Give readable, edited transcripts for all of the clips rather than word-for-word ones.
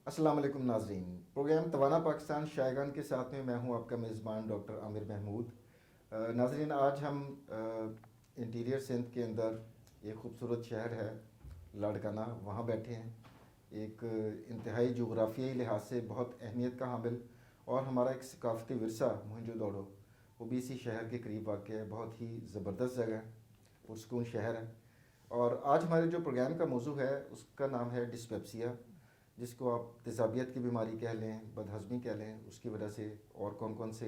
अस्सलाम वालेकुम नाज़रीन। प्रोग्राम तवाना पाकिस्तान शायगान के साथ में मैं हूं आपका मेज़बान डॉक्टर आमिर महमूद। नाज़रीन, आज हम इंटीरियर सिंध के अंदर एक ख़ूबसूरत शहर है लाड़काना, वहाँ बैठे हैं। एक इंतहाई जोग्राफियाई लिहाज से बहुत अहमियत का हामिल और हमारा एक सकाफ़ती विरसा मोहनजोदड़ो वो भी इसी शहर के करीब वाक़ है। बहुत ही ज़बरदस्त जगह है, पुरसकून शहर है। और आज हमारे जो प्रोग्राम का मौजू है उसका नाम है डिस्पेप्सिया, जिसको आप तेज़ाबियत की बीमारी कह लें, बदहज़मी कह लें। उसकी वजह से और कौन कौन से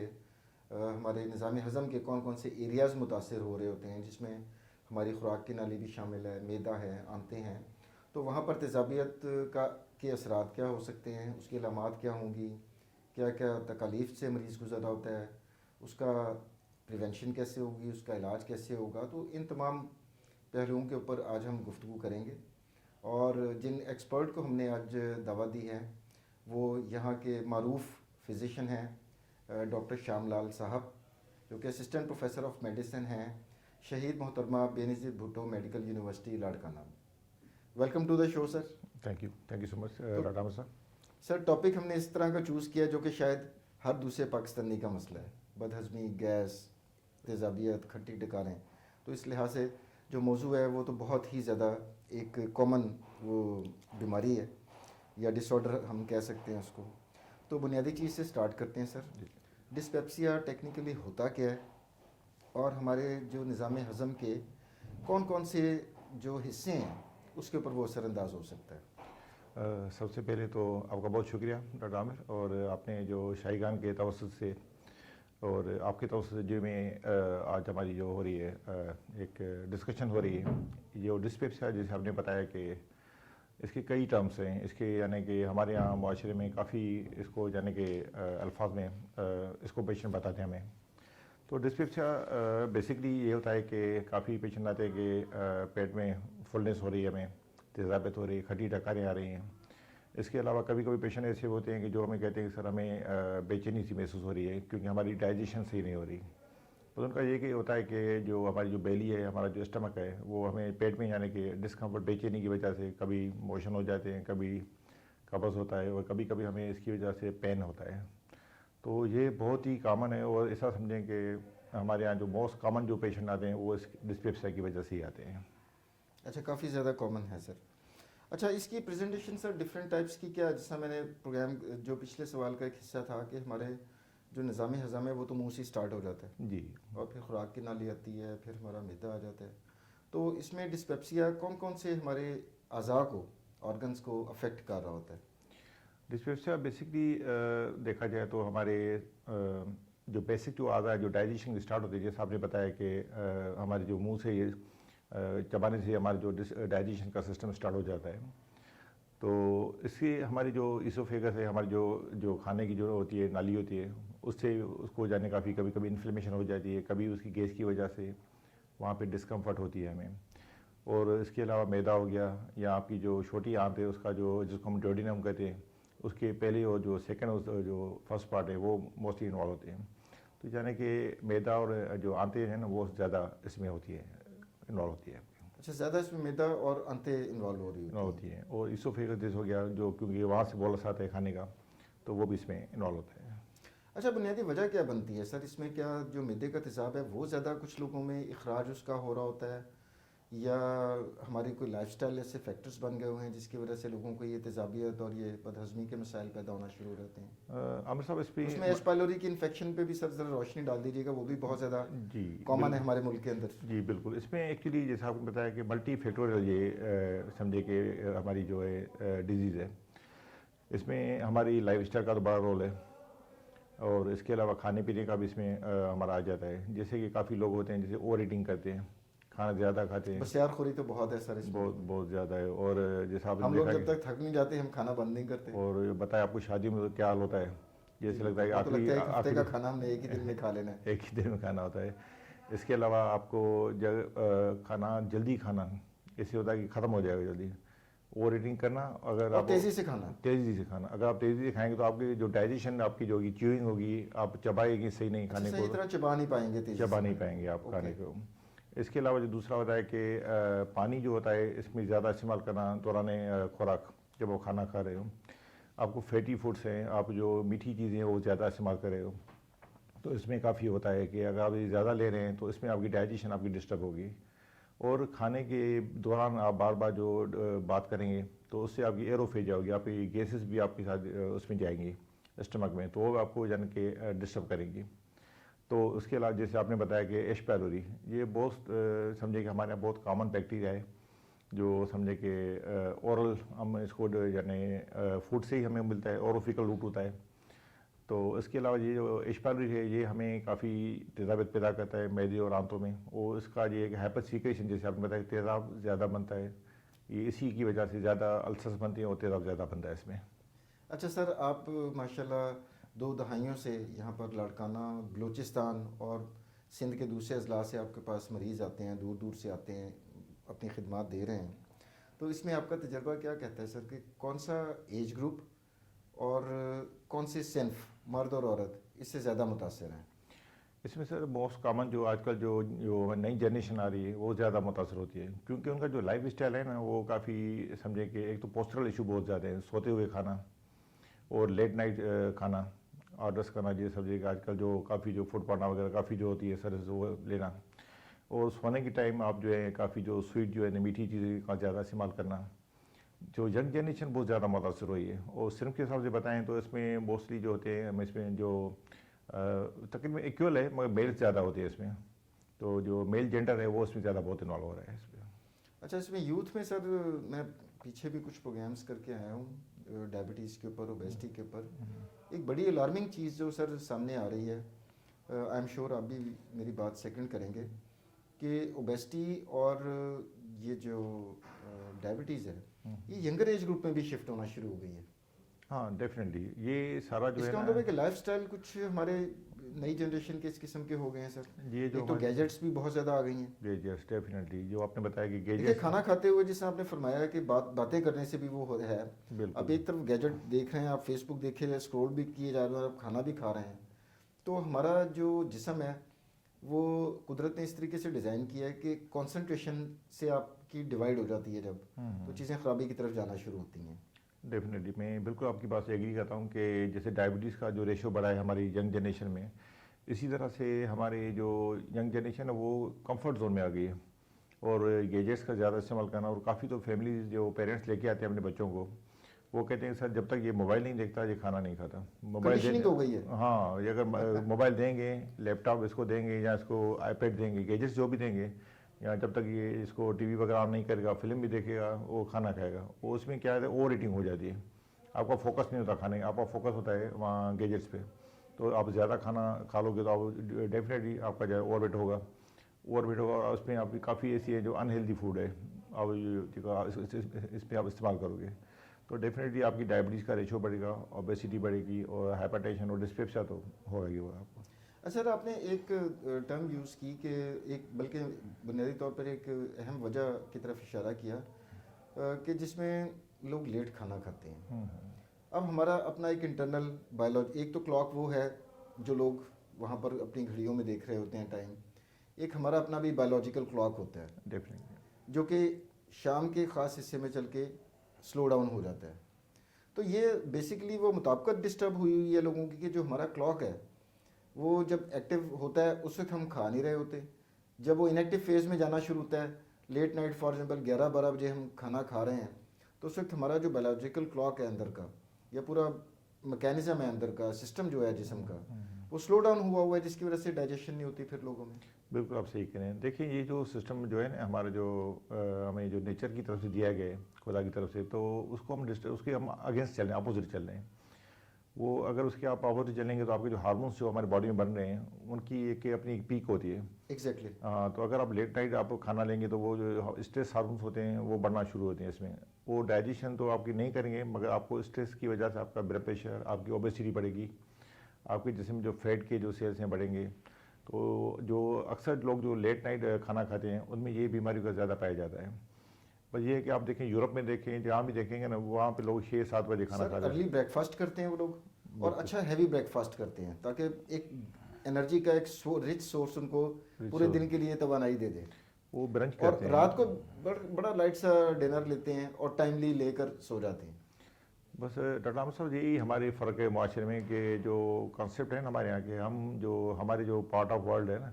हमारे निज़ाम हज़म के कौन कौन से एरियाज़ मुतासर हो रहे होते हैं, जिसमें हमारी खुराक की नाली भी शामिल है, मैदा है, आंतें हैं। तो वहाँ पर तेज़ाबियत का के असरात क्या हो सकते हैं, उसकी अलामात क्या होंगी, क्या क्या तकालीफ से मरीज़ गुज़रा होता है, उसका प्रिवेंशन कैसे होगी, उसका इलाज कैसे होगा। तो इन तमाम पहलुओं के ऊपर आज हम गुफ्तगू करेंगे। और जिन एक्सपर्ट को हमने आज दावत दी है वो यहाँ के मारूफ फिज़िशन हैं डॉक्टर श्यामलाल साहब, जो कि असिस्टेंट प्रोफेसर ऑफ मेडिसिन हैं शहीद मोहतरमा Benazir Bhutto medical university Larkana. Welcome to the show sir. Thank you so much Ram sir. Sir, topic हमने इस तरह का चूज़ किया जो कि शायद हर दूसरे पाकिस्तानी का मसला है, बदहज़मी, गैस, तेज़ाबियत, खट्टी डकारें। तो इस लिहाज से जो मौजू है वो तो बहुत ही ज़्यादा एक कॉमन वो बीमारी है या डिसऑर्डर हम कह सकते हैं उसको। तो बुनियादी चीज़ से स्टार्ट करते हैं सर। डिस्पेप्सिया टेक्निकली होता क्या है और हमारे जो निज़ाम हज़म के कौन कौन से जो हिस्से हैं उसके ऊपर वो असरअंदाज हो सकता है? सबसे पहले तो आपका बहुत शुक्रिया डॉक्टर आमिर, और आपने जो शाहीगान के तवस्सुत से और आपके तवस्सुत से जो में आज हमारी जो हो रही है एक डिस्कशन हो रही है, ये डिस्पेप्सिया जैसे आपने बताया कि इसके कई टर्म्स हैं। इसके यानी कि हमारे यहाँ माशरे में काफ़ी इसको यानी कि अल्फाज में इसको पेशेंट बताते हैं हमें। तो डिस्पेप्सिया बेसिकली ये होता है कि काफ़ी पेशेंट आते हैं कि पेट में फुलनेस हो रही है, हमें तेज़ाबियत हो रही है, खट्टी डकारें आ रही हैं। इसके अलावा कभी कभी पेशेंट ऐसे होते हैं कि जो हमें कहते हैं कि सर हमें बेचैनी सी महसूस हो रही है क्योंकि हमारी डाइजेशन सही नहीं हो रही। तो उनका ये कि होता है कि जो हमारी जो बेली है, हमारा जो स्टमक है, वो हमें पेट में यानी कि डिस्कम्फर्ट, बेचैनी की वजह से कभी मोशन हो जाते हैं, कभी कब्ज़ होता है और कभी कभी हमें इसकी वजह से पेन होता है। तो ये बहुत ही कॉमन है और ऐसा समझें कि हमारे यहाँ जो मोस्ट कॉमन जो पेशेंट आते हैं वो इस डिस्पेप्सिया की वजह से ही आते हैं। अच्छा, काफ़ी ज़्यादा कॉमन है सर। अच्छा, इसकी प्रेजेंटेशन सर डिफरेंट टाइप्स की क्या, जैसा मैंने प्रोग्राम जो पिछले सवाल का एक हिस्सा था कि हमारे जो निज़ाम हज़म है वो तो मुंह से स्टार्ट हो जाता है जी, और फिर खुराक की नाली आती है, फिर हमारा मैदा आ जाता है। तो इसमें डिस्पेप्सिया कौन कौन से हमारे अज़ा को, ऑर्गन्स को अफेक्ट कर रहा होता है? डिस्पेप्सिया बेसिकली देखा जाए तो हमारे जो बेसिक जो आज़ा है, जो डाइजेशन स्टार्ट होती है, जैसे आपने बताया कि हमारे जो मुंह से ये चबाने से हमारे जो डाइजेशन का सिस्टम स्टार्ट हो जाता है। तो इससे हमारी जो इसोफेगस है, हमारी जो जो खाने की जो होती है नाली होती है, उससे उसको जाने काफ़ी कभी कभी इन्फ्लेमेशन हो जाती है, कभी उसकी गैस की वजह से वहाँ पे डिस्कम्फर्ट होती है हमें। और इसके अलावा मैदा हो गया या आपकी जो छोटी आंत है उसका जो जिसको हम डोडिनम कहते हैं, उसके पहले और जो सेकंड जो फर्स्ट पार्ट है वो मोस्टली इन्वॉल्व होते हैं। तो यानी कि मैदा और जो आंतें हैं ना वो ज़्यादा इसमें होती है, इन्वॉल्व होती है। अच्छा, ज़्यादा इसमें मैदा और अंतें इन्वॉल्व हो रही इन्वॉल्व होती होती है और इसोफेगस हो गया जो क्योंकि वहाँ से बोलस आता है खाने का, तो वो भी इसमें इन्वॉल्व होता है। अच्छा, बुनियादी वजह क्या बनती है सर इसमें? क्या जो मैदे का तेज़ाब है वो ज़्यादा कुछ लोगों में इखराज उसका हो रहा होता है, या हमारी कोई लाइफस्टाइल ऐसे फैक्टर्स बन गए हुए हैं जिसकी वजह से लोगों को ये तेज़ाबियत और ये बदहज़मी के मसाइल पैदा होना शुरू हो जाते हैं? आमिर साहब इस उसमें पर एच पाइलोरी की इन्फेक्शन पे भी सर ज़रा रोशनी डाल दीजिएगा, वो भी बहुत ज़्यादा जी कॉमन है हमारे मुल्क के अंदर। जी बिल्कुल। इसमें एक्चुअली जैसा आपने बताया कि मल्टी फैक्टोरियल ये समझे कि हमारी जो है डिजीज़ है, इसमें हमारी लाइफस्टाइल का तो बड़ा रोल है और इसके अलावा खाने पीने का भी इसमें हमारा आ जाता है। जैसे कि काफ़ी लोग होते हैं जैसे ओवर ईटिंग करते हैं, खाना ज़्यादा खाते हैं, बस यार खोरी तो बहुत है सर इसमें। बहुत बहुत ज़्यादा है। और जैसा आपने हम लोग देखा जब तक थक नहीं जाते हम खाना बंद नहीं करते। और बताया आपको शादी में तो क्या हाल होता है, जैसे लगता है कि वो तो लगता है एक हफ्ते का आखिरी खाना हमने एक ही दिन में खा लेना है। एक ही दिन में खाना होता है। इसके अलावा आपको खाना जल्दी खाना, इससे होता है कि ख़त्म हो जाएगा जल्दी। ओवर ईटिंग करना, अगर और आप तेज़ी से खाना। तेज़ी से खाना, अगर आप तेज़ी से खाएंगे तो आपकी जो डाइजेशन आपकी जो होगी, च्यूइंग होगी, आप चबाएंगे सही नहीं खाने सही को, तरह चबा नहीं पाएंगे, तेज़ी चबा से नहीं खाएंगे। पाएंगे आप ओके। खाने को। इसके अलावा जो दूसरा होता है कि पानी जो होता है इसमें ज़्यादा इस्तेमाल करना दौरान खुराक, जब वो खाना खा रहे हो। आपको फैटी फूड्स हैं, आप जो मीठी चीज़ें हैं वो ज़्यादा इस्तेमाल कर रहे हो, तो इसमें काफ़ी होता है कि अगर आप ये ज़्यादा ले रहे हैं तो इसमें आपकी डाइजेशन आपकी डिस्टर्ब होगी। और खाने के दौरान आप बार बार जो बात करेंगे तो उससे आपकी एरोफेज होगी, आपकी गैसेस भी आपके साथ उसमें जाएंगी स्टमक में, तो वो आपको जान के डिस्टर्ब करेंगी। तो उसके अलावा जैसे आपने बताया कि एश पैलोरी, ये बहुत समझे कि हमारे यहाँ बहुत कॉमन बैक्टीरिया है, जो समझे कि ओरल हम इसको यानी फूड से ही हमें मिलता है, ओरोफिकल रूट होता है। तो इसके अलावा ये जो एश पैलोरी है ये हमें काफ़ी तेज़ाबियत पैदा करता है मैदे और आंतों में, और इसका ये एक हाइपर सीक्रेशन जैसे आपने बताया तेज़ाब ज़्यादा बनता है, ये इसी की वजह से ज़्यादा अल्सर्स बनती हैं और तेज़ाब ज़्यादा बनता है इसमें। अच्छा सर, आप माशाल्लाह 2 दहाइयों से यहाँ पर लाड़काना, बलूचिस्तान और सिंध के दूसरे अजला से आपके पास मरीज़ आते हैं, दूर दूर से आते हैं, अपनी खिदमत दे रहे हैं। तो इसमें आपका तजर्बा क्या कहता है सर कि कौन सा एज ग्रुप और कौन से सिन्फ, मर्द और औरत, इससे ज़्यादा मुतासर हैं? इसमें सर मोस्ट कॉमन जो आजकल जो जो नई जनरेशन आ रही है वो ज़्यादा मुतासर होती है, क्योंकि उनका जो लाइफ स्टाइल है ना वो काफ़ी समझे कि एक तो पोस्टरल इशू बहुत ज़्यादा है, सोते हुए खाना और लेट नाइट खाना, ऑर्डर्स करना, ये समझिए कि आजकल जो काफ़ी जो फूड पार्टनर वगैरह काफ़ी जो होती है सर्विस वो लेना, और सोने के टाइम आप जो है काफ़ी जो स्वीट जो है मीठी चीज़ें का ज़्यादा इस्तेमाल करना, जो यंग जनरेशन बहुत ज़्यादा मुतासर हुई है। और सिर्फ के हिसाब से बताएं तो इसमें मोस्टली जो होते हैं, हम इसमें जो तकरीबन इक्वल है मगर मेल ज़्यादा होती है इसमें, तो जो मेल जेंडर है वो इसमें ज़्यादा बहुत इन्वॉल्व हो रहा है इसमें। अच्छा, इसमें यूथ में सर मैं पीछे भी कुछ प्रोग्राम्स करके आया हूँ डायबिटीज़ के ऊपर, ओबेसिटी के ऊपर। एक बड़ी अलार्मिंग चीज़ जो सर सामने आ रही है, आई एम श्योर आप भी मेरी बात सेकंड करेंगे, कि ओबेसिटी और ये जो डायबिटीज़ है ये यंगर एज ग्रुप में भी शिफ्ट होना शुरू हो गई है। हाँ डेफिनेटली, ये सारा जो है इसका ना, मतलब है कि लाइफस्टाइल कुछ हमारे नई जनरेशन के इस किस्म के हो गए हैं सर। ये जो एक तो गैजेट्स भी बहुत ज़्यादा आ गई हैं। गेजेस डेफिनेटली जो आपने बताया कि देखिए, गेजेस, खाना खाते हुए जिससे आपने फरमाया कि बातें करने से भी वो है। बिल्कुल अब एक तरफ गैजेट देख रहे हैं, आप फेसबुक देख रहे हैं, स्क्रॉल भी किए जा रहे हैं और आप खाना भी खा रहे हैं, तो हमारा जो जिस्म है वो कुदरत ने इस तरीके से डिज़ाइन किया है कि कंसंट्रेशन से आपकी डिवाइड हो जाती है जब, तो चीज़ें ख़राबी की तरफ जाना शुरू होती हैं। डेफिनेटली मैं बिल्कुल आपकी बात से एग्री करता हूँ कि जैसे डायबिटीज़ का जो रेशो बढ़ा है हमारी यंग जनरेशन में, इसी तरह से हमारे जो यंग जनरेशन है वो कंफर्ट जोन में आ गई है, और गैजेट्स का ज़्यादा इस्तेमाल करना, और काफ़ी तो फैमिली जो पेरेंट्स लेके आते हैं अपने बच्चों को, वो कहते हैं सर जब तक ये मोबाइल नहीं देखता ये खाना नहीं खाता। मोबाइल कंडीशनिंग हो गई है। हाँ, ये अगर मोबाइल देंगे, लैपटॉप इसको देंगे या इसको आईपैड देंगे, गैजेट्स जो भी देंगे, या जब तक ये इसको टीवी वगैरह ऑन नहीं करेगा, फिल्म भी देखेगा, वो खाना खाएगा, वो उसमें क्या है ओवर ईटिंग हो जाती है, आपका फोकस नहीं होता खाने का, आपका फोकस होता है वहाँ गैजेट्स पे, तो आप ज़्यादा खाना खा लोगे तो आप डेफिनेटली आपका जो है ओवरवेट होगा, और उसमें आपकी काफ़ी ऐसी है जो अनहेल्दी फूड है, अब इस पर आप इस्तेमाल करोगे तो डेफिनेटली आपकी डायबिटीज़ का रेशो बढ़ेगा, ओबेसिटी बढ़ेगी, और हाइपरटेंशन और डिस्पेप्सिया तो होगा ही होगा आपको। अच्छा सर, आपने एक टर्म यूज़ की कि एक, बल्कि बुनियादी तौर पर एक अहम वजह की तरफ इशारा किया कि जिसमें लोग लेट खाना खाते हैं। अब हमारा अपना एक इंटरनल बायोलॉजी, एक तो क्लॉक वो है जो लोग वहाँ पर अपनी घड़ियों में देख रहे होते हैं टाइम, एक हमारा अपना भी बायोलॉजिकल क्लॉक होता है डेफिनेटली, जो कि शाम के ख़ास हिस्से में चल के स्लो डाउन हो जाता है। तो ये बेसिकली वो मुताबिकत डिस्टर्ब हुई है लोगों की कि जो हमारा क्लॉक है वो जब एक्टिव होता है उस वक्त हम खा नहीं रहे होते, जब वो इनएक्टिव फेज़ में जाना शुरू होता है, लेट नाइट फॉर एग्जाम्पल 11-12 बजे हम खाना खा रहे हैं, तो उस वक्त हमारा जो बायोलॉजिकल क्लॉक है अंदर का, या पूरा मैकेनिज़्म है अंदर का, सिस्टम जो है जिस्म का, वो स्लो डाउन हुआ है, जिसकी वजह से डाइजेशन नहीं होती फिर लोगों में। बिल्कुल आप सही कह रहे हैं। देखिए ये जो सिस्टम जो है ना हमारा जो हमें जो नेचर की तरफ से दिया गया है, खुदा की तरफ से, तो उसको हम उसके हम अगेंस्ट चल रहे हैं, अपोजिट चल रहे हैं। वो अगर उसके आप अपोजिट चलेंगे तो आपके जो हार्मोन्स जो हमारी बॉडी में बन रहे हैं उनकी एक अपनी एक पीक होती है। एग्जैक्टली। तो अगर आप लेट नाइट आप खाना लेंगे तो वो जो स्ट्रेस हार्मोन्स होते हैं वो बढ़ना शुरू होते हैं इसमें, वो डाइजेशन तो आपकी नहीं करेंगे मगर आपको स्ट्रेस की वजह से आपका ब्लड प्रेशर, आपकी ओबेसिटी बढ़ेगी, आपके जिस्म जो फैट के जो सेल्स हैं बढ़ेंगे। तो जो अक्सर लोग जो लेट नाइट खाना खाते हैं उनमें ये बीमारी का ज़्यादा पाया जाता है। बस ये है कि आप देखें यूरोप में देखें, जहाँ भी देखेंगे ना वहाँ पे लोग 6-7 बजे खाना सर खाते हैं। अर्ली ब्रेकफास्ट करते हैं वो लोग, और अच्छा हैवी ब्रेकफास्ट करते हैं ताकि एक एनर्जी का एक रिच सोर्स उनको पूरे दिन के लिए तवानाई दे दे। वो ब्रंच और करते हैं। रात को बड़ा लाइट सा डिनर लेते हैं और टाइमली लेकर सो जाते हैं। बस डॉक्टर आमिर साहब यही हमारे फ़र्क है माशरे में कि जो कॉन्सेप्ट है ना हमारे यहाँ के, हम जो हमारे जो पार्ट ऑफ वर्ल्ड है ना,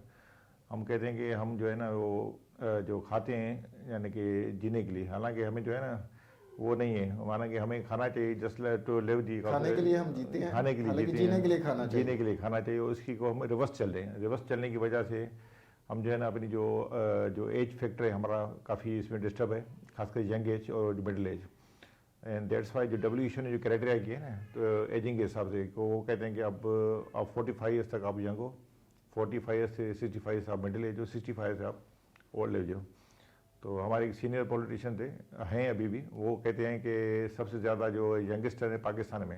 हम कहते हैं कि हम जो है ना वो जो खाते हैं यानी कि जीने के लिए, हालांकि हमें जो है ना वो नहीं है, माना कि हमें खाना चाहिए जस्ट टू लिव दी, खाने के लिए हम जीते हैं, खाने के लिए हालांकि जीते जीने हैं, के लिए खाना चाहिए। जीने के लिए खाना चाहिए, उसकी को हम रिवर्स चल रहे हैं। रिवर्स चलने की वजह से हम जो है ना अपनी जो एज फैक्टर है हमारा काफ़ी इसमें डिस्टर्ब है, खासकर यंग एज और middle age. And that's why जो WHO ने जो क्राइटेरिया किया है ना तो एजिंग के हिसाब से, वो कहते हैं कि अब आप 45 ईयर्स तक आप यंग हो, 45 ईयर्स से 65 से आप मिडिल एज हो, 65 से आप ओल्ड एज हो। तो हमारे एक सीनियर पॉलिटिशियन थे, हैं अभी भी, वो कहते हैं कि सबसे ज़्यादा जो यंगस्टर है पाकिस्तान में,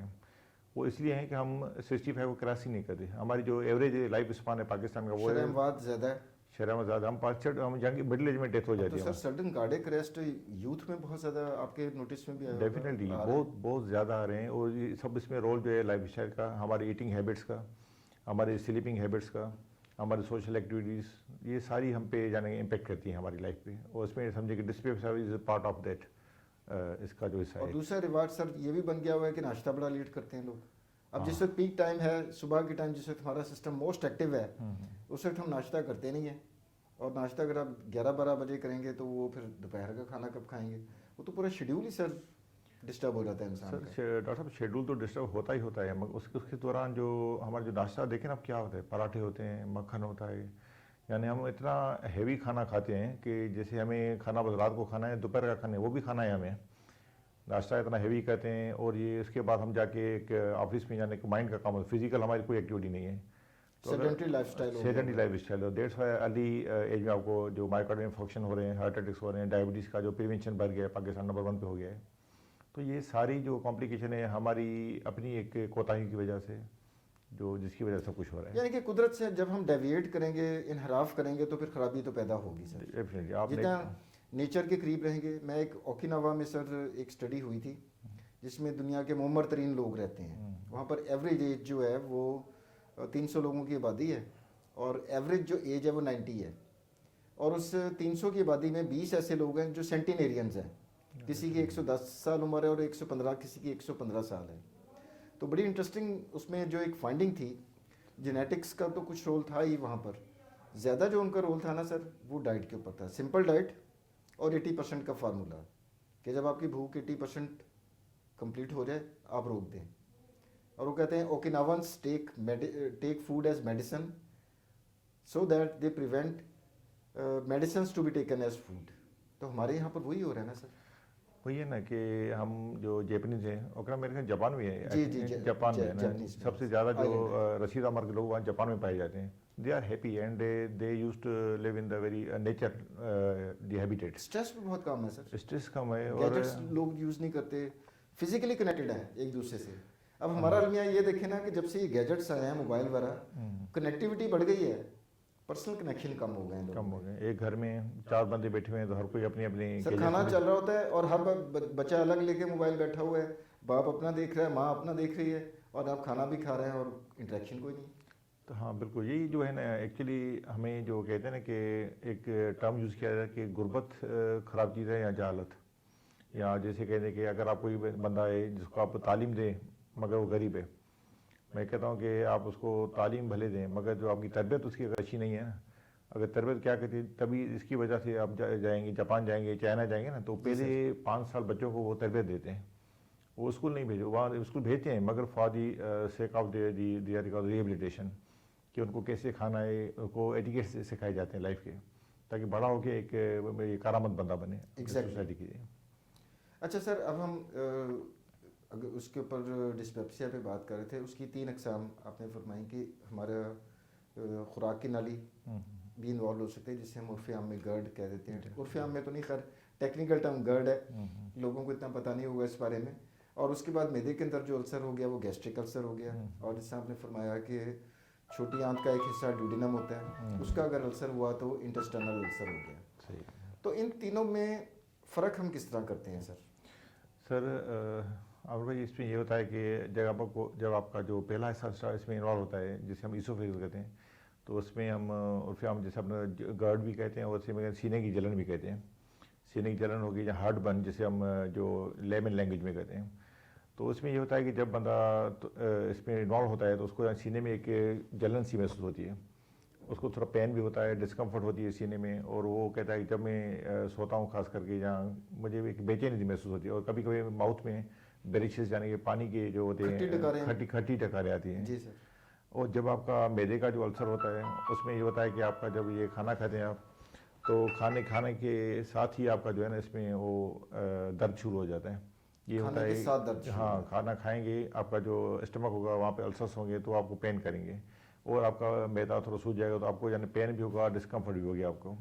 वो इसलिए हैं कि हम 65 को क्रॉस ही नहीं करते। हमारी जो एवरेज लाइफ स्पान है पाकिस्तान का वो है शर्मवाद ज़्यादा है, शहर में ज़्यादा, हम यंग मिडिल एज में डेथ हो तो जाती है। Sir sudden cardiac arrest youth में बहुत ज़्यादा आपके नोटिस में भी आया डेफिनेटली बहुत बहुत ज़्यादा आ रहे हैं, और ये सब इसमें रोल जो है लाइफ स्टाइल का, हमारी ईटिंग हैबिट्स का, हमारी स्लीपिंग हैबिट्स का, हमारी सोशल एक्टिविटीज़, ये सारी हम पे जाने इम्पेक्ट करती हैं हमारी लाइफ पे, और इसमें समझे कि display service is part of that, इसका जो हिस्सा और है। दूसरा रिवार्ड सर ये भी बन गया हुआ है कि नाश्ता बड़ा लेट करते हैं लोग। अब जिस वक्त पीक टाइम है, सुबह के टाइम जिस वक्त हमारा सिस्टम मोस्ट एक्टिव है, उस वक्त हम नाश्ता करते नहीं है, और नाश्ता अगर आप 11-12 बजे करेंगे तो वो फिर दोपहर का खाना कब खाएंगे, वो तो पूरा शेड्यूल ही सर डिस्टर्ब हो जाता है इंसान का। सर डॉक्टर साहब शेड्यूल तो डिस्टर्ब होता ही होता है, मगर उसके दौरान जो हमारा जो नाश्ता देखें ना अब क्या होता है, पराठे होते हैं, मक्खन होता है, यानी हम इतना हैवी खाना खाते हैं कि जैसे हमें खाना बस रात को खाना है, दोपहर का खाना है वो भी खाना है हमें, नाश्ता इतना हैवी करते हैं, और ये उसके बाद हम जाके एक ऑफिस में जाने के माइंड का काम, फिजिकल हमारी कोई एक्टिविटी नहीं है, सेडेंटरी लाइफस्टाइल हो गया। सेडेंटरी लाइफ स्टाइल है। डेट्स वाई अर्ली एज में आपको जो माइक्रोडियम फंक्शन हो रहे हैं, हार्ट अटैक्स हो रहे हैं, डायबिटीज़ का जो प्रिवेंशन बढ़ गया है, पाकिस्तान नंबर 1 पे हो गया है। तो ये सारी जो कॉम्प्लिकेशन है हमारी अपनी एक कोताही की वजह से, जो जिसकी वजह से सब कुछ हो रहा है। यानी कि कुदरत से जब हम डेविएट करेंगे, इनहराफ करेंगे, तो फिर खराबी तो पैदा होगी सर। डेफिनेटली आपने जितना नेचर के करीब रहेंगे। मैं एक ओकिनावा में सर एक स्टडी हुई थी जिसमें दुनिया के मुअम्मर तरीन लोग रहते हैं, वहाँ पर एवरेज एज जो है वो 300 लोगों की आबादी है, और एवरेज जो एज है वो 90 है, और उस 300 की आबादी में 20 ऐसे लोग हैं जो सेंटिनेरियंस हैं, किसी की 110 साल उम्र है और 115, किसी की 115 साल है। तो बड़ी इंटरेस्टिंग उसमें जो एक फाइंडिंग थी, जेनेटिक्स का तो कुछ रोल था ही वहाँ पर, ज़्यादा जो उनका रोल था ना सर वो डाइट के ऊपर था, सिंपल डाइट और 80% का फार्मूला, कि जब आपकी भूख 80% कंप्लीट हो जाए आप रोक दें। और वो कहते हैं Okinawans take food as medicine so that they prevent medicine to be taken as food. तो हमारे यहाँ पर वही हो रहा है ना सर। वही है ना कि हम जो जैपनीज हैं, और मेरे ख्याल जापान में है, जी, जापान में है ना जापानीज में सबसे ज़्यादा जो island रशीद उम्र के लोग वहाँ जापान में पाए जाते हैं। They are happy and they used to live in the very nature the habitat. Stress भी बहुत कम है सर, स्ट्रेस कम है, और गैजेट्स लोग यूज़ नहीं करते, फिजिकली कनेक्टेड है एक दूसरे से। अब हमारा अलमिया ये देखे ना कि जब से ये गैजेट्स आए हैं, मोबाइल वगैरह, कनेक्टिविटी बढ़ गई है, पर्सनल कनेक्शन कम हो गए हैं कम लोगों हो गए। एक घर में 4 बंदे बैठे हुए हैं तो हर कोई अपनी अपनी में। सर खाना चल रहा होता है और हर बच्चा अलग लेके मोबाइल बैठा हुआ है, बाप अपना देख रहा है, माँ अपना देख रही है, और आप खाना भी खा रहे हैं और इंटरेक्शन कोई नहीं। तो हाँ बिल्कुल, यही जो है ना एक्चुअली हमें जो कहते हैं ना कि एक टर्म यूज़ किया जाता है कि गुर्बत ख़राब चीज़ है या जहालत, या जैसे कहते हैं कि अगर आप कोई बंदा है जिसको आप तालीम दें मगर वो गरीब है, मैं कहता हूँ कि आप उसको तालीम भले दें मगर जो आपकी तरबियत उसकी अगर अच्छी नहीं है ना, अगर तरबियत क्या कहती है, तभी इसकी वजह से आप जाएंगे जापान जाएंगे, चाइना जाएंगे ना, तो पहले 5 साल बच्चों को वो तरबियत देते हैं, वो स्कूल नहीं भेजो, वहाँ स्कूल भेजते हैं मगर for the sake of their rehabilitation, कि उनको कैसे खाना है, उनको एटिकेट से सिखाए जाते हैं लाइफ के, ताकि बड़ा होकर एक कारामद बंदा बने सोसाइटी के लिए। अच्छा सर, अब हम अगर उसके ऊपर डिस्पेप्सिया पे बात कर रहे थे, उसकी 3 अक़साम आपने फरमाई कि हमारा खुराक की नाली भी इन्वॉल्व हो सकते हैं, जिसे हम उर्फ़ आम में गर्ड कह देते हैं। उर्फ़ आम में तो नहीं, खैर टेक्निकल टर्म गर्ड है, लोगों को इतना पता नहीं होगा इस बारे में। और उसके बाद मैदे के अंदर जो अल्सर हो गया वो गैस्ट्रिक अल्सर हो गया, और जैसे आपने फरमाया कि छोटी आंत का एक हिस्सा ड्यूडिनम होता है, उसका अगर अल्सर हुआ तो इंटेस्टाइनल अल्सर हो गया। सही। तो इन तीनों में फ़र्क हम किस तरह करते हैं सर? सर और भाई इसमें ये होता है कि जब आपका जो पहला हिस्सा इसमें इन्वॉल्व होता है जिसे हम ईसोफेगस कहते हैं, तो उसमें हम उर्फ हम जैसे अपना गर्ड भी कहते हैं, और उसी में सीने की जलन भी कहते हैं। सीने की जलन होगी या हार्ट बर्न जिसे हम जो लेमन लैंग्वेज में कहते हैं। तो इसमें ये होता है कि जब बंदा इसमें इन्वॉल्व होता है तो उसको सीने में एक जलन सी महसूस होती है, उसको थोड़ा पेन भी होता है, डिस्कम्फर्ट होती है सीने में, और वो कहता है कि जब मैं सोता हूँ खास करके जहाँ मुझे एक बेचैनी महसूस होती है, और कभी कभी माउथ में बेरिशेस यानी कि पानी के जो होते हैं खट्टी खट्टी डकारें आती हैं। जी सर। और जब आपका मैदे का जो अल्सर होता है उसमें ये होता है कि आपका जब ये खाना खाते हैं आप, तो खाने के साथ ही आपका जो है ना इसमें वो दर्द शुरू हो जाता है। ये होता खाने के है, साथ दर्द शुरू हाँ, होता खाना खाएंगे आपका जो स्टमक होगा वहाँ पे अल्सर्स होंगे तो आपको पेन करेंगे, और आपका मैदा थोड़ा सूज जाएगा तो आपको यानी पेन भी होगा, डिस्कम्फर्ट भी होगी आपको।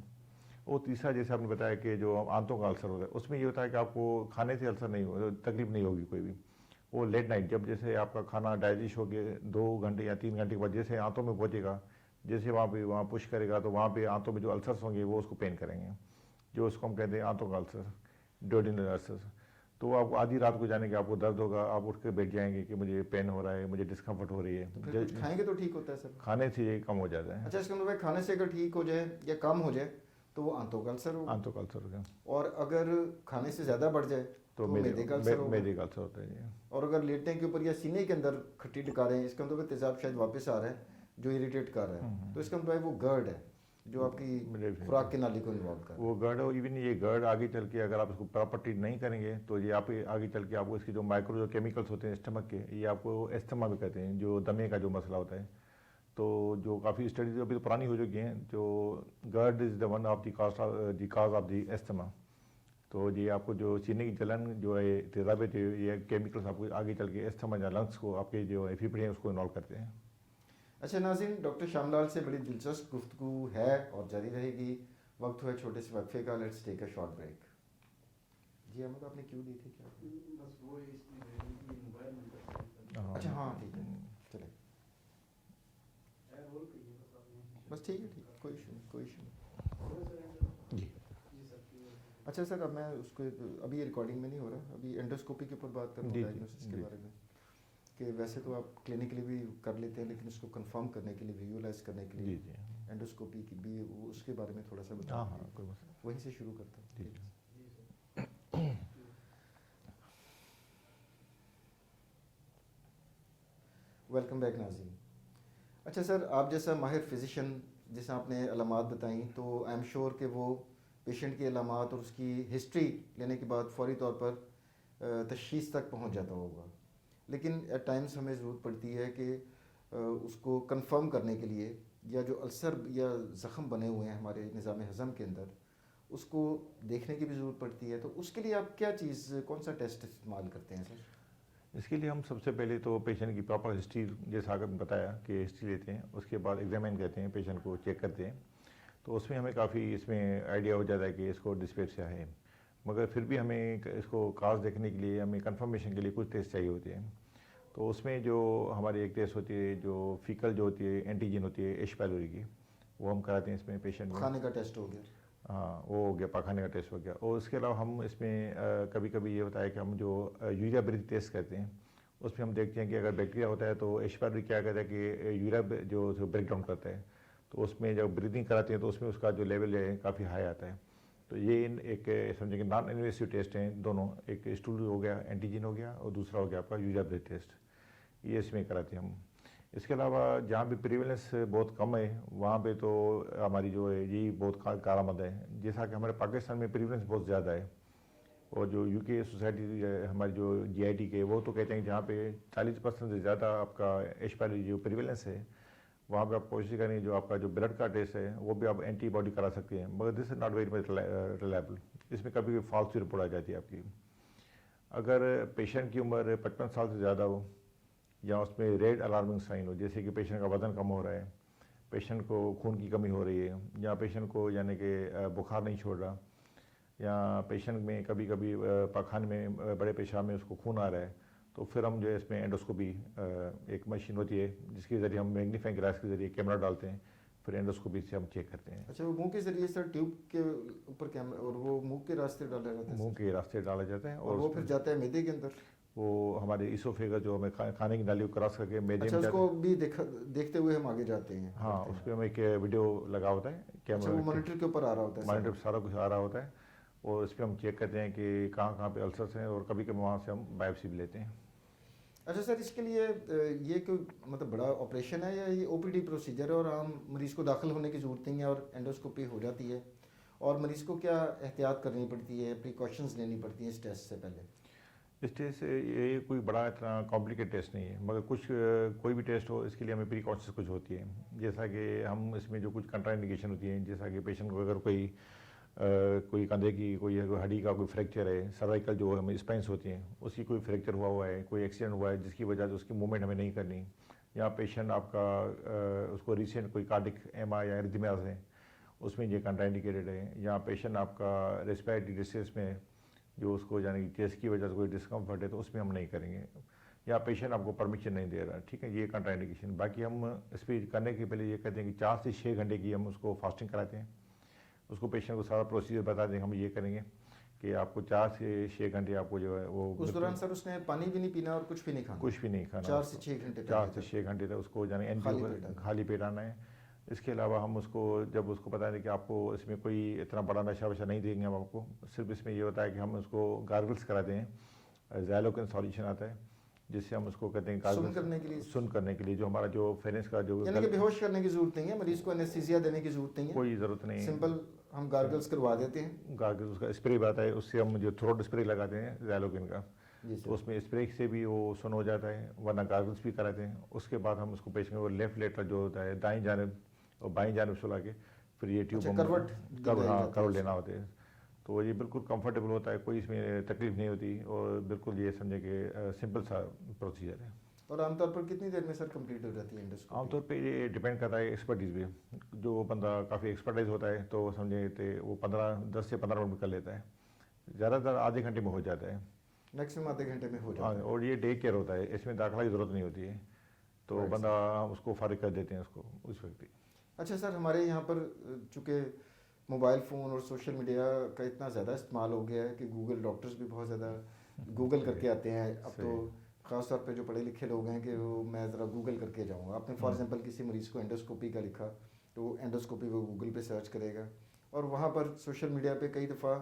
और तीसरा जैसे आपने बताया कि जो आंतों का अल्सर होता है उसमें ये होता है कि आपको खाने से अल्सर नहीं हो, तकलीफ नहीं होगी कोई भी। वो लेट नाइट जब जैसे आपका खाना डाइजेस्ट हो गया 2 घंटे या 3 घंटे के बाद जैसे आंतों में पहुँचेगा, जैसे वहाँ पुश करेगा तो वहाँ पे आंतों में जो अल्सर्स होंगे वो उसको पेन करेंगे, जो उसको हम कहते हैं आंतों का अल्सर, डोडिनल अल्सर। तो आपको आधी रात को जाने के आपको दर्द होगा, आप उठ के बैठ जाएंगे कि मुझे पेन हो रहा है, मुझे डिस्कम्फर्ट हो रही है। तो फिर कुछ खाएंगे तो ठीक होता है सर? खाने से ये कम हो जाता है। अच्छा, इसका मतलब है खाने से अगर ठीक हो जाए या कम हो जाए तो वो आंतों का अल्सर होगा, आंतों का अल्सर होगा। और अगर खाने से ज़्यादा बढ़ जाए तो मैदे का अल्सर होगा। मैदे का अल्सर होता है जी। और अगर लेटने के ऊपर या सीने के अंदर खट्टी डकारें, इसका मतलब तेजाब शायद वापस आ रहा है जो इरिटेट कर रहा है, तो इसका मतलब वो गर्ड है जो आपकी खुराक की नाली को इन्वॉल्व कर रहा है। वो गर्ड और इवन ये गर्ड आगे चल के अगर आप इसको प्रॉपर ट्रीट नहीं करेंगे तो ये आप आगे चल के आपको इसके जो माइक्रो जो केमिकल्स होते हैं स्टमक के, ये आपको एस्थमा भी कहते हैं, जो दमे का जो मसला होता है। तो जो काफ़ी स्टडीज अभी तो पुरानी हो चुकी हैं, जो GERD is the one of the cause of the asthma. तो ये आपको जो सीने की जलन जो है तेजाब है, ये केमिकल्स आपको आगे चल के एस्थमा या लंग्स को आपके जो एफिपी हैं उसको इन्वॉल्व करते हैं। अच्छा नाज़रीन, डॉक्टर श्यामलाल से बड़ी दिलचस्प गुफ्तगू है और जारी रहेगी। वक्त हुआ छोटे से वक्फे का, let's take a short break. जी अहमद, आपने क्यों दी थी क्या? बस वो इसकी मोबाइल नंबर। अच्छा हाँ ठीक है, चले बस ठीक है, ठीक, कोई इशू नहीं, कोई इशू नहीं। जी अच्छा सर, अब मैं उसको अभी रिकॉर्डिंग में नहीं हो रहा, अभी एंडोस्कोपी के ऊपर बात कर रहा हूँ, डायग्नोसिस के बारे में, कि वैसे तो आप क्लिनिकली भी कर लेते हैं लेकिन उसको कंफर्म करने के लिए, विजुअलाइज करने के लिए जी एंडोस्कोपी की भी उसके बारे में थोड़ा सा हाँ बताओ। हाँ कोई मसला वहीं से शुरू करता हूँ। जी। वेलकम बैक नाज़रीन। अच्छा सर, आप जैसा माहिर फिजिशियन जैसे आपने अलामात बताई, तो आई एम श्योर कि वो पेशेंट की अलामात और उसकी हिस्ट्री लेने के बाद फौरी तौर पर तशखीस तक पहुंच जाता होगा, लेकिन एट टाइम्स हमें ज़रूरत पड़ती है कि उसको कंफर्म करने के लिए, या जो अल्सर या ज़ख़म बने हुए हैं हमारे निज़ाम हज़म के अंदर, उसको देखने की भी ज़रूरत पड़ती है। तो उसके लिए आप क्या चीज़, कौन सा टेस्ट इस्तेमाल करते हैं सर? इसके लिए हम सबसे पहले तो पेशेंट की प्रॉपर हिस्ट्री, जैसा आपने बताया कि हिस्ट्री लेते हैं, उसके बाद एग्जामिन करते हैं, पेशेंट को चेक करते हैं। तो उसमें हमें काफ़ी इसमें आइडिया हो जाता है कि इसको डिस्पेप्सिया है, मगर फिर भी हमें इसको काज देखने के लिए, हमें कंफर्मेशन के लिए कुछ टेस्ट चाहिए होते हैं। तो उसमें जो हमारी एक टेस्ट होती है, जो फीकल जो होती है एंटीजन होती है एच पायलोरी की, वो हम कराते हैं इसमें पेशेंट में। खाने का टेस्ट हो गया, हाँ वो हो गया, पखाने का टेस्ट हो गया। और उसके अलावा हम इसमें कभी कभी ये होता है कि हम जो यूरिया ब्रीथ टेस्ट करते हैं, उसमें हम देखते हैं कि अगर बैक्टीरिया होता है तो एच पायलोरी क्या कहता है कि यूरिया जो ब्रेक डाउन करता है, तो उसमें जब ब्रीदिंग कराते हैं तो उसमें उसका जो लेवल है काफ़ी हाई आता है। तो ये एक समझे कि नॉन इन्वेसिव टेस्ट हैं दोनों, एक स्टूल हो गया, एंटीजन हो गया, और दूसरा हो गया आपका यूरिया ब्रेथ टेस्ट, ये इसमें कराते हैं हम। इसके अलावा जहाँ भी प्रीवेलेंस बहुत कम है वहाँ पे तो हमारी जो है यही बहुत कारआमद है। जैसा कि हमारे पाकिस्तान में प्रीवेलेंस बहुत ज़्यादा है, और जो यूके सोसाइटी हमारी जो जीआईटी के, वो तो कहते हैं कि जहाँ पे 40% से ज़्यादा आपका एच पायलोरी जो प्रीवेलेंस है, वहाँ पे आप कोशिश करें जो आपका जो ब्लड का टेस्ट है वो भी आप एंटीबॉडी करा सकते हैं, मगर this is not very much reliable. इसमें कभी भी फॉल्स रिपोर्ट आ जाती है आपकी। अगर पेशेंट की उम्र 55 साल से ज़्यादा हो, या उसमें रेड अलार्मिंग साइन हो, जैसे कि पेशेंट का वज़न कम हो रहा है, पेशेंट को खून की कमी हो रही है, या पेशेंट को यानी कि बुखार नहीं छोड़ रहा, या पेशेंट में कभी कभी पखाने में बड़े पेशाब में उसको खून आ रहा है, तो फिर हम जो है इसमें एंडोस्कोपी, एक मशीन होती है जिसके ज़रिए हम मैग्नीफाइंग ग्लास के ज़रिए कैमरा डालते हैं, फिर एंडोस्कोपी से हम चेक करते हैं। अच्छा, वो मुंह के जरिए सर ट्यूब के ऊपर कैमरा, और वो मुंह के रास्ते डाला जाता है? मुंह के रास्ते डाला जाता है, और वो फिर जाता है मैदे के अंदर? वो हमारे इसोफेगस जो हमें खाने की नाली को क्रॉस करके मैदे अच्छा, में जाता उसको है। भी देखते हुए हम आगे जाते हैं? हाँ, उस पर हमें एक वीडियो लगा होता है अच्छा, कैमरा, वो मॉनिटर के ऊपर आ रहा होता है? मॉनिटर सारा कुछ आ रहा होता है, और इस पर हम चेक करते हैं कि कहाँ कहाँ पे अल्सर्स हैं, और कभी कभी वहाँ से हम बायोप्सी भी लेते हैं। अच्छा सर, इसके लिए ये कोई मतलब बड़ा ऑपरेशन है या ये ओपीडी प्रोसीजर है और आम मरीज़ को दाखिल होने की ज़रूरत नहीं है और एंडोस्कोपी हो जाती है? और मरीज़ को क्या एहतियात करनी पड़ती है, प्रिकॉशंस लेनी पड़ती हैं इस टेस्ट से पहले? इस टेस्ट से ये कोई बड़ा इतना कॉम्प्लिकेट टेस्ट नहीं है, मगर कुछ कोई भी टेस्ट हो इसके लिए हमें प्रिकॉशंस कुछ होती है। जैसा कि हम इसमें जो कुछ कंट्राइंडिकेशन होती है, जैसा कि पेशेंट को अगर कोई कंधे की कोई हड्डी का कोई फ्रैक्चर है, सर्वाइकल जो हमें स्पाइंस होती हैं उसकी कोई फ्रैक्चर हुआ है, कोई एक्सीडेंट हुआ है जिसकी वजह से उसकी मूवमेंट हमें नहीं करनी, या पेशेंट आपका उसको रिसेंट कोई कार्डिक एमआई या एरिथमियाज है उसमें ये कंट्राइंडिकेटेड है, या पेशेंट आपका रेस्पिरेटरी डिस्ट्रेस में जो उसको यानी कि चेस्ट की वजह से कोई डिस्कम्फर्ट है तो उसमें हम नहीं करेंगे, या पेशेंट आपको परमिशन नहीं दे रहा, ठीक है, ये कंट्राइंडिकेशन। बाकी हम इस पर करने के पहले ये कहते हैं कि 4 से 6 घंटे की हम उसको फास्टिंग कराते हैं, उसको पेशेंट को सारा प्रोसीजर बता देंगे हम ये करेंगे कि आपको 4 से 6 घंटे आपको जो है वो उस दौरान सर उसने पानी भी नहीं पीना और कुछ भी नहीं खाना? कुछ भी नहीं खाना 4 से 6 घंटे 4 से 6 घंटे तक उसको यानी खाली पेट आना है। इसके अलावा हम उसको जब उसको पता है कि आपको इसमें कोई इतना बड़ा नशा वशा नहीं देंगे हम आपको, सिर्फ इसमें ये होता है कि हम उसको गार्गल्स कराते हैं, ज़ैलोकिन सॉल्यूशन आता है जिससे हम उसको कहते हैं सुन करने के लिए जो हमारा जो फेरेंस का जो यानी कि बेहोश करने की जरूरत नहीं है, मरीज को एनेस्थीसिया देने की जरूरत नहीं है, कोई ज़रूरत नहीं है, सिंपल हम गार्गल्स करवा देते हैं। गार्गल्स उसका स्प्रे आता है, उससे हम जो थ्रोट स्प्रे लगाते हैं ज़ैलोकिन का, तो उसमें स्प्रे से भी वो सुन हो जाता है, वरना गार्गल्स भी कराते हैं। उसके बाद हम उसको पेशेंट को लेफ्ट लेटर जो होता है दाईं जानिब और बाईं जानिब सुला के फिर ये ट्यूब करवट लेना होता है, तो ये बिल्कुल कंफर्टेबल होता है, कोई इसमें तकलीफ नहीं होती और बिल्कुल ये समझे कि सिंपल सा प्रोसीजर है। और आमतौर पर कितनी देर में सर कंप्लीट हो जाती है एंडोस्कोपी? आमतौर पे ये डिपेंड करता है एक्सपर्टीज पे, जो बंदा काफ़ी एक्सपर्टाइज होता है तो समझे तो वो 10 से 15 मिनट में कर लेता है, ज़्यादातर आधे घंटे में हो जाता है, मैक्सिमम आधे घंटे में हो जाता है। और ये डे केयर होता है, इसमें दाखिला की ज़रूरत नहीं होती है, तो बंदा उसको फारिग कर देते हैं उसको उस व्यक्ति। अच्छा सर, हमारे यहाँ पर चूँकि मोबाइल फ़ोन और सोशल मीडिया का इतना ज़्यादा इस्तेमाल हो गया है कि गूगल डॉक्टर्स भी बहुत ज़्यादा गूगल करके आते हैं अब तो, ख़ास तौर पे जो पढ़े लिखे लोग हैं कि वो मैं ज़रा गूगल करके जाऊँगा। आपने फॉर एग्जांपल किसी मरीज़ को एंडोस्कोपी का लिखा तो एंडोस्कोपी वो गूगल पे सर्च करेगा और वहाँ पर सोशल मीडिया पे कई दफ़ा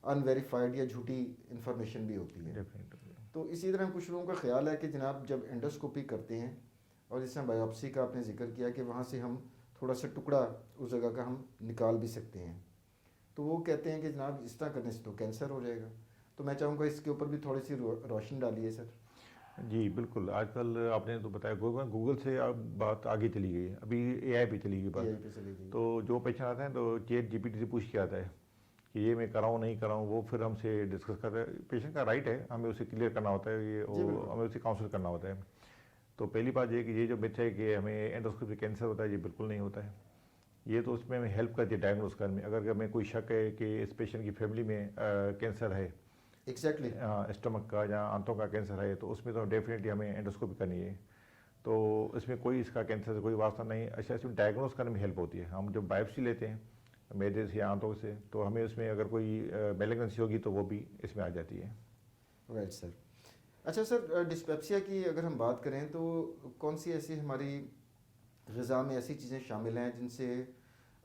अनवेरीफाइड या झूठी इन्फॉर्मेशन भी होती है। तो इसी तरह कुछ लोगों का ख्याल है कि जनाब जब एंडोस्कोपी करते हैं और जिस तरह बायोप्सी का आपने जिक्र किया कि वहाँ से हम थोड़ा सा टुकड़ा उस जगह का हम निकाल भी सकते हैं, तो वो कहते हैं कि जनाब इस तरह करने से तो कैंसर हो जाएगा। तो मैं चाहूँगा इसके ऊपर भी थोड़ी सी रोशनी डालिए सर। जी बिल्कुल, आजकल आपने तो बताया गूगल से अब बात आगे चली गई है, अभी एआई पे चली गई बात, तो जो पेशेंट आता है तो चैट जीपीटी से पूछ के आता है कि ये मैं कराऊँ नहीं कराऊँ, वो फिर हमसे डिस्कस करता है, पेशेंट का राइट है, हमें उसे क्लियर करना होता है, ये हमें उसे काउंसिल करना होता है। तो पहली बात ये कि ये जो मिथ है कि हमें एंडोस्कोपी कैंसर होता है, ये बिल्कुल नहीं होता है, ये तो उसमें हमें हेल्प करती है डायग्नोस करने में। अगर हमें कोई शक है कि इस पेशेंट की फैमिली में कैंसर है, एग्जैक्टली स्टमक का या आंतों का कैंसर है, तो उसमें तो डेफिनेटली हमें एंडोस्कोपी करनी है, तो इसमें कोई इसका कैंसर से कोई वास्ता नहीं। अच्छा, इसमें डायग्नोस करने में हेल्प होती है, हम जब बायोप्सी लेते हैं मैदे से या आंतों से, तो हमें उसमें अगर कोई मैलिग्नेंसी होगी तो वो भी इसमें आ जाती है। Right sir. अच्छा सर, डिस्पेप्सिया की अगर हम बात करें तो कौन सी ऐसी हमारी ग़िज़ा में ऐसी चीज़ें शामिल हैं जिनसे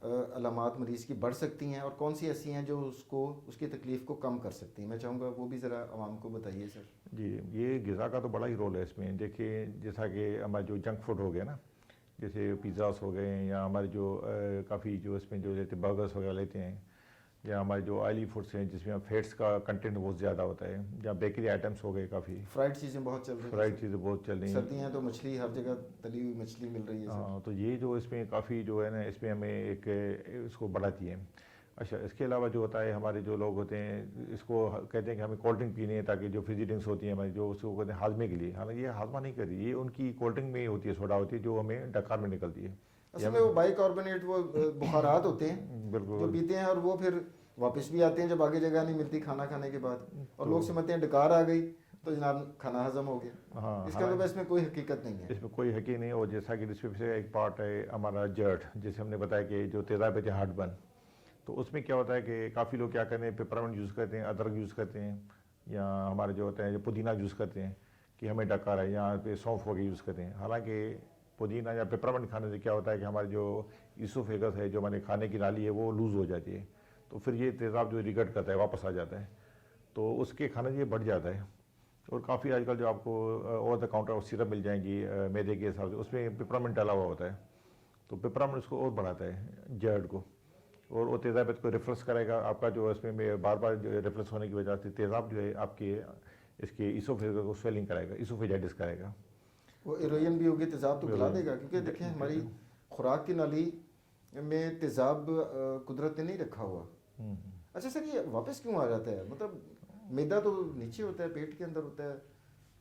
अलामात मरीज़ की बढ़ सकती हैं और कौन सी ऐसी हैं जो उसकी तकलीफ़ को कम कर सकती हैं? मैं चाहूँगा वो भी ज़रा आवाम को बताइए सर। जी, ये ग़िज़ा का तो बड़ा ही रोल है इसमें। देखिए, जैसा कि हमारा जो जंक फूड हो गया ना, जैसे पिज़्ज़ास हो गए या हमारे जो काफ़ी जो इसमें जो लेते बर्गर्स वगैरह लेते हैं, या हमारे जो ऑयली फूड्स हैं जिसमें फैट्स का कंटेंट बहुत ज़्यादा होता है, या बेकरी आइटम्स हो गए, काफ़ी फ्राइड चीज़ें बहुत चल रही हैं, फ्राइड चीज़ें बहुत चल रही हैं, सर्दियाँ तो मछली हर जगह तली हुई मछली मिल रही है। हाँ, तो ये जो इसमें काफ़ी जो है ना, इसमें हमें एक इसको बढ़ाती है। अच्छा, इसके अलावा जो होता है हमारे जो लोग होते हैं, इसको कहते हैं कि हमें कोल्ड ड्रिंक पीनी है ताकि जो फिजी ड्रिंक्स होती हैं हमारी, जो उसको कहते हैं हाजमे के लिए, हालांकि ये हाजमा नहीं करती, ये उनकी कोल्ड ड्रिंक में ही होती है, सोडा होती है जो हमें डकार में निकलती है। असल में वो बाइकार्बोनेट वो बुखारात होते हैं बिल्कुल, जो पीते हैं और वो फिर वापस भी आते हैं जब आगे जगह नहीं मिलती खाना खाने के बाद, और लोग समझते हैं डकार आ गई तो जनाब खाना हजम हो गया। हाँ, इसका तो इसमें कोई हकीकत नहीं है, इसमें कोई हकीकत नहीं। और जैसा कि डिस्क्रिप्शन एक पार्ट है हमारा जर्ट, जैसे हमने बताया कि जो तेज़ाब है हार्ट बर्न, तो उसमें क्या होता है कि काफ़ी लोग क्या करते हैं, पेपरमेंट यूज़ करते हैं, अदरक यूज़ करते हैं, या हमारे जो होते हैं जो पुदीना यूज़ करते हैं कि हमें डकार है, यहाँ पे सौंफ वगैरह यूज़ करते हैं। हालांकि पुदीना या पेपरमेंट खाने से क्या होता है कि हमारी जो ईसोफेगस है, जो हमारे खाने की नाली है, वो लूज़ हो जाती है, तो फिर ये तेज़ाब जो रिगट करता है वापस आ जाता है, तो उसके खाने से ये बढ़ जाता है। और काफ़ी आजकल जो आपको ओवर द काउंटर सिरप मिल जाएंगी मैदे के हिसाब से, उसमें पिपरामिंट डाला हुआ होता है, तो पिपरामिंट उसको और बढ़ाता है जर्ड को, और वो तेज़ाब को रिफ्रेश करेगा आपका, जो इसमें बार बार रिफ्रेश होने की वजह से तेज़ाब जो है आपके इसके इसोफेज को स्वेलिंग कराएगा, इसोफेजाइटिस कराएगा। वो हेरोइन भी होगी, तेज़ाब तो गला देगा, क्योंकि देखें हमारी खुराक की नाली में तेज़ाब कुदरत ने नहीं रखा हुआ। अच्छा सर, ये वापस क्यों आ जाता है? मतलब मैदा तो नीचे होता है, पेट के अंदर होता है,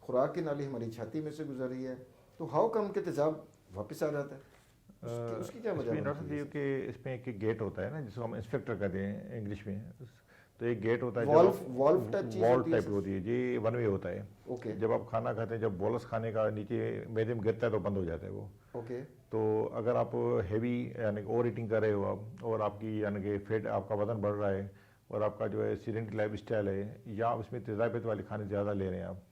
खुराक की नाली हमारी छाती में से गुजर रही है, तो हाउ कम के तेज़ाब वापस आ जाता है? उसकी क्या वजह बनती है? कि इसमें एक गेट होता है ना, जिसको हम इंस्पेक्टर कहते हैं इंग्लिश में, तो एक गेट होता है, वॉल्व टाइप चीज होती है जी, वन वे होता है। ओके। जब आप खाना खाते हैं, जब बोलस खाने का नीचे मैदे में गिरता है तो बंद हो जाता है वो। ओके। तो अगर आप हैवी यानी ओवर ईटिंग कर रहे हो आप, और आपकी यानी कि फैट, आपका वजन बढ़ रहा है, और आपका जो है सीडेंटरी लाइफ स्टाइल है, या आप इसमें तेज़ाबियत वाले खाने ज़्यादा ले रहे हैं आप,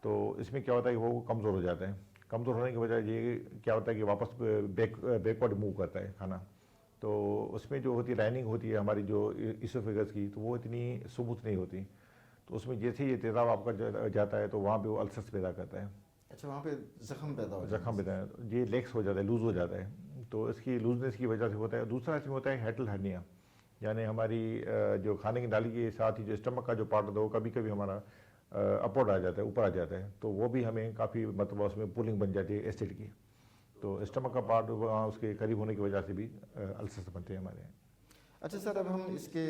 तो इसमें क्या होता है कि वो कमज़ोर हो जाता है। कमज़ोर होने की वजह ये क्या होता है कि वापस बैकवर्ड मूव करता है खाना, तो उसमें जो होती है लाइनिंग होती है हमारी जो इसोफेगस की, तो वो इतनी स्मूथ नहीं होती, तो उसमें जैसे ही ये तेज़ाब आपका जाता है तो वहाँ पे वो अल्सर्स पैदा करता है। अच्छा, वहाँ पे जख्म पैदा हो जख्म पैदा है, ये लेक्स हो जाता है, लूज़ हो जाता है, तो इसकी लूजनेस की वजह से होता है। दूसरा इसमें होता है हेटल हर्निया, यानी हमारी जो खाने की नाली के साथ ही जो स्टमक का जो पार्ट होता है वो कभी कभी हमारा अपवर्ड आ जाता है, ऊपर आ जाता है, तो वो भी हमें काफ़ी मतलब उसमें पुलिंग बन जाती है एसिड की, तो स्टमक का पार्ट वहाँ उसके करीब होने की वजह से भी अल्सर्स बनते हैं हमारे। अच्छा सर, अब हम इसके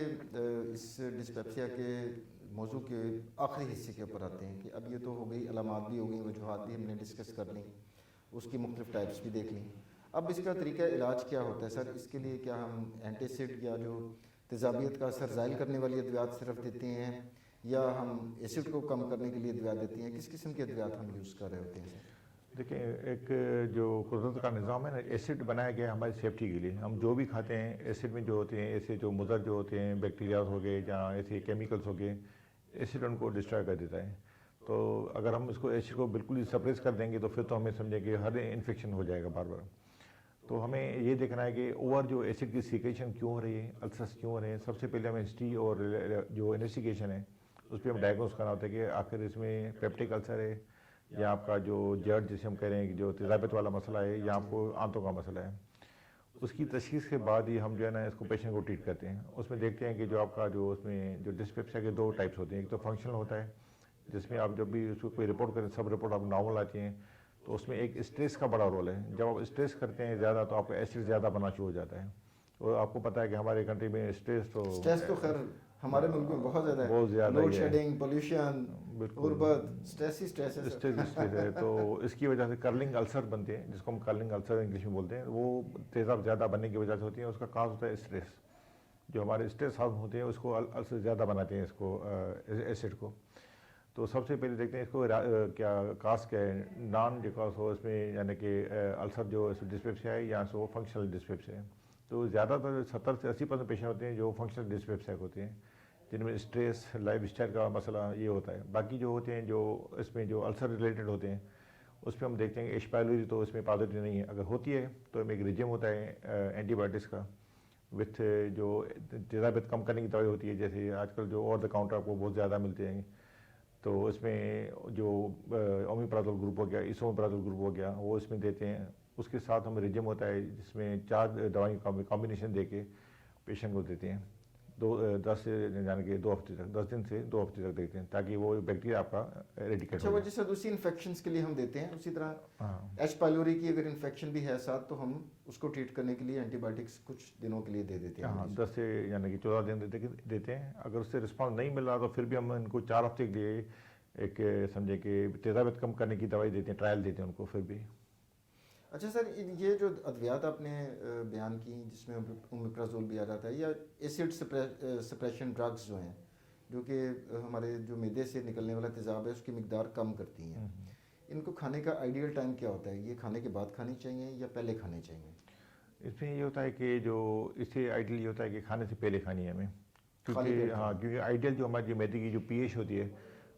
इस डिस्पेप्सिया के मौजू के आखिरी हिस्से के ऊपर आते हैं कि अब ये तो हो गई, अलामात भी हो गई, वजूहात भी हमने डिस्कस कर ली, उसकी मुख्तलिफ टाइप्स भी देख ली। अब इसका तरीका इलाज क्या होता है सर? इसके लिए क्या हम एंटीसिड या जो तेज़ाबियत का असर ज़ाइल करने वाली अद्वियात सिर्फ देते हैं, या हम एसिड को कम करने के लिए अद्वियात देते हैं? किस किस्म के अद्वियात हम यूज़ कर रहे होते हैं सर? देखिए, एक जो कुदरत का निज़ाम है ना, एसिड बनाया गया है हमारी सेफ्टी के लिए। हम जो भी खाते हैं एसिड में जो होते हैं, ऐसे जो मुज़र जो होते हैं, बैक्टीरिया हो गए या ऐसे केमिकल्स हो गए, एसिड उनको डिस्ट्रॉय कर देता है। तो अगर हम इसको एसिड को बिल्कुल ही सप्रेस कर देंगे तो फिर तो हमें समझे कि हर इन्फेक्शन हो जाएगा बार बार। तो हमें ये देखना है कि ओवर जो एसिड की सीक्रेशन क्यों हो रही है, अल्सर्स क्यों हो रहे हैं। सबसे पहले हमें हिस्ट्री और जो इन्वेस्टिगेशन है उस पर हम डायग्नोस करना होता है कि आखिर इसमें पेप्टिक अल्सर है, या आपका जो जर्ड जिसे हम कह रहे हैं कि जो तेज़ाबियत वाला मसला है, या आपको आंतों का मसला है। उसकी तशखीस के बाद ही हम जो है ना इसको पेशेंट को ट्रीट करते हैं। उसमें देखते हैं कि जो आपका जो उसमें जो डिस्पेप्सिया के दो टाइप्स होते हैं, एक तो फंक्शनल होता है जिसमें आप जब भी उसको कोई रिपोर्ट करें, सब रिपोर्ट आप नॉर्मल आती हैं, तो उसमें एक स्ट्रेस का बड़ा रोल है। जब आप स्ट्रेस करते हैं ज़्यादा तो आपका एसिड ज़्यादा बनना शुरू हो जाता है, और आपको पता है कि हमारे कंट्री में स्ट्रेस तो खैर हमारे मुल्क में बहुत ज़्यादा है, बहुत ज़्यादा लोड शेडिंग, पोल्यूशन, गुर्बत, स्ट्रेस ही स्ट्रेस है स्ट्रेस है। तो इसकी वजह से कर्लिंग अल्सर बनते हैं, जिसको हम कर्लिंग अल्सर इंग्लिश में बोलते हैं। वो तेज़ाब ज़्यादा बनने की वजह से होती है। उसका काज होता है स्ट्रेस। जो हमारे स्ट्रेस हार्मोन होते हैं उसको अल्सर ज़्यादा बनाते हैं, इसको एसिड को। तो सबसे पहले देखते हैं इसको क्या काज क्या है, नॉन जो काज हो इसमें, यानी कि अल्सर जो डिस्पेप्सिया है या सो फंक्शनल डिस्पेप्सिया है। तो ज़्यादातर 70 से 80% पेशेंट होते हैं जो फंक्शनल डिस्पेप्सिया होते हैं, जिनमें स्ट्रेस, लाइफ स्टाइल का मसला ये होता है। बाकी जो होते हैं जो इसमें जो अल्सर रिलेटेड होते हैं उस पर हम देखते हैं कि एच पायलोरी तो इसमें पॉजिटिव नहीं है। अगर होती है तो हमें एक रिजिम होता है एंटीबायोटिक्स का, विथ जो तेज़ाबियत कम करने की दवाई होती है, जैसे आजकल जो ओवर द काउंटर आपको बहुत ज़्यादा मिलते हैं। तो इसमें जो ओमिप्राजोल ग्रुप हो गया, इसोमिप्राजोल ग्रुप हो गया, वो इसमें देते हैं। उसके साथ हम रिजिम होता है जिसमें 4 दवाई का कॉम्बिनेशन दे के पेशेंट को देते हैं। 10 से यानी कि 2 हफ्ते तक, 10 दिन से 2 हफ्ते तक देखते हैं, ताकि वो बैक्टीरिया आपका एरेडिकेट अच्छा, हो वो जाए। जैसे दूसरी इन्फेक्शंस के लिए हम देते हैं, उसी तरह हाँ एच पायलोरी की अगर इन्फेक्शन भी है साथ, तो हम उसको ट्रीट करने के लिए एंटीबायोटिक्स कुछ दिनों के लिए दे देते हैं। हाँ, 10 से यानी कि 14 दिन देते हैं। अगर उससे रिस्पांस नहीं मिल रहा तो फिर भी हम इनको 4 हफ्ते के लिए एक समझे कि तेज़ाबियत कम करने की दवाई देते हैं, ट्रायल देते हैं उनको फिर भी। अच्छा सर, ये जो अद्वियात आपने बयान की जिसमें ओमिप्राजोल भी आ जाता है, या एसिड सप्रेशन ड्रग्स जो हैं, जो कि हमारे जो मैदे से निकलने वाला तेज़ाब है उसकी मिकदार कम करती हैं, इनको खाने का आइडियल टाइम क्या होता है? ये खाने के बाद खानी चाहिए या पहले खाने चाहिए? इसमें ये होता है कि जो इससे आइडियल ये होता है कि खाने से पहले खानी है हमें, क्योंकि हाँ, क्योंकि आइडियल जो हमारी मैदे की जो पीएच होती है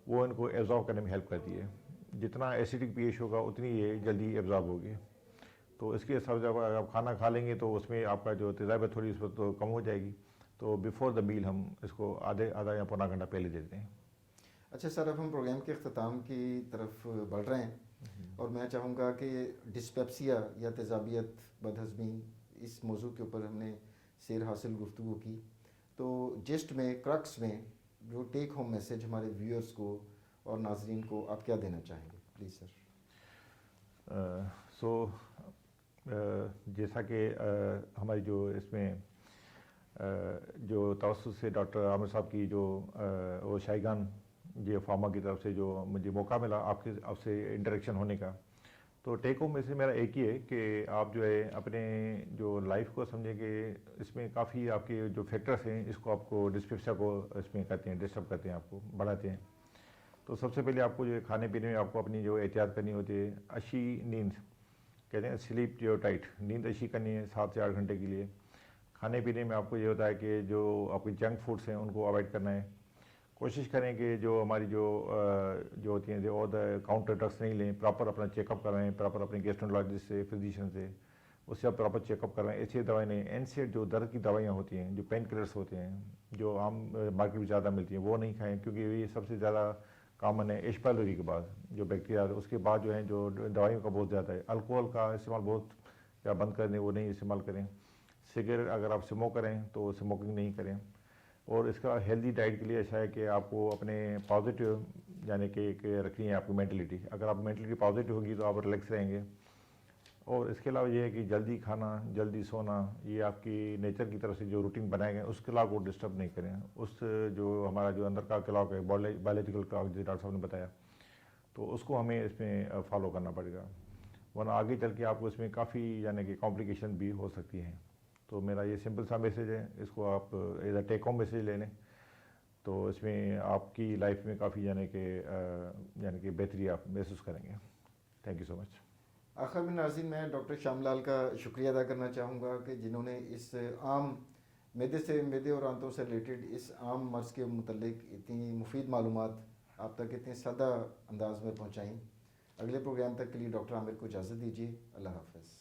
वो इनको एब्जॉर्ब करने में हेल्प करती है। जितना एसिडिक पीएच होगा उतनी ये जल्दी एब्जॉर्ब होगी। तो इसके हिसाब से अगर आप खाना खा लेंगे तो उसमें आपका जो तेज़ाबियत थोड़ी उस तो कम हो जाएगी। तो बिफोर द मील हम इसको आधा या पौना घंटा पहले देते हैं। अच्छा सर, अब हम प्रोग्राम के अख्ताम की तरफ बढ़ रहे हैं और मैं चाहूँगा कि डिस्पेप्सिया या तेज़ाबियत बदहज़मी इस मौजू के ऊपर हमने सैर हासिल गुफ्तगू की, तो जिस्ट में क्रक्स में जो टेक होम मैसेज हमारे व्यूअर्स को और नाजरीन को आप क्या देना चाहेंगे प्लीज़ सर? जैसा कि हमारी जो इसमें जो तवज्जुह से डॉक्टर आमिर साहब की जो वो शाइगान ये फार्मा की तरफ से जो मुझे मौका मिला आपसे इंटरेक्शन होने का, तो टेक होम में से मेरा एक ही है कि आप जो है अपने जो लाइफ को समझें कि इसमें काफ़ी आपके जो फैक्टर्स हैं इसको आपको डिस्पेप्सिया को इसमें करते हैं, डिस्टर्ब करते हैं, आपको बढ़ाते हैं। तो सबसे पहले आपको जो खाने पीने में आपको अपनी जो एहतियात करनी होती है, अच्छी नींद कहते हैं स्लीप जो टाइट, नींद अच्छी करनी है 7 से 8 घंटे के लिए। खाने पीने में आपको ये होता है कि जो आपके जंक फूड्स हैं उनको अवॉइड करना है। कोशिश करें कि जो हमारी जो होती हैं और द काउंटर ड्रग्स नहीं लें, प्रॉपर अपना चेकअप करवाएं, प्रॉपर अपने गैस्ट्रोएंटरोलॉजिस्ट से, फिजिशियन से, उससे आप प्रॉपर चेकअप करवाएं। ऐसी दवाएं नहीं, एनसेड जो दर्द की दवाइयाँ होती हैं, जो पेन किलर्स होते हैं, जो आम मार्केट में ज़्यादा मिलती हैं, वो नहीं खाएँ, क्योंकि ये सबसे ज़्यादा कॉमन है एच पाइलोरी के बाद जो बैक्टीरिया, उसके बाद जो है जो दवाइयों का बहुत ज़्यादा है। अल्कोहल का इस्तेमाल बहुत या बंद कर दें, वो नहीं इस्तेमाल करें। सिगरेट अगर आप स्मोक करें तो स्मोकिंग नहीं करें। और इसका हेल्दी डाइट के लिए अच्छा है कि आपको अपने पॉजिटिव यानी कि रखनी है आपकी मेंटलिटी। अगर आप मेंटलिटी पॉजिटिव होगी तो आप रिलैक्स रहेंगे। और इसके अलावा ये है कि जल्दी खाना, जल्दी सोना, ये आपकी नेचर की तरफ से जो रूटीन बनाए गए उस क्लॉक को डिस्टर्ब नहीं करें। उस जो हमारा जो अंदर का क्लॉक है, बायोलॉजिकल क्लॉक, जो डॉक्टर साहब ने बताया, तो उसको हमें इसमें फॉलो करना पड़ेगा, वरना आगे चल के आपको इसमें काफ़ी यानी कि कॉम्प्लिकेशन भी हो सकती हैं। तो मेरा ये सिंपल सा मैसेज है, इसको आप as a take home message ले लें, तो इसमें आपकी लाइफ में काफ़ी यानी कि बेहतरी आप महसूस करेंगे। Thank you so much. आखिर में नाज़रीन, मैं डॉक्टर श्यामलाल का शुक्रिया अदा करना चाहूँगा कि जिन्होंने इस आम मैदे और आंतों से रिलेटेड इस आम मर्ज़ के मुतल्लिक इतनी मुफीद मालूमात आप तक इतने सादा अंदाज में पहुँचाई। अगले प्रोग्राम तक के लिए डॉक्टर आमिर को इजाज़त दीजिए। अल्लाह हाफ़िज़।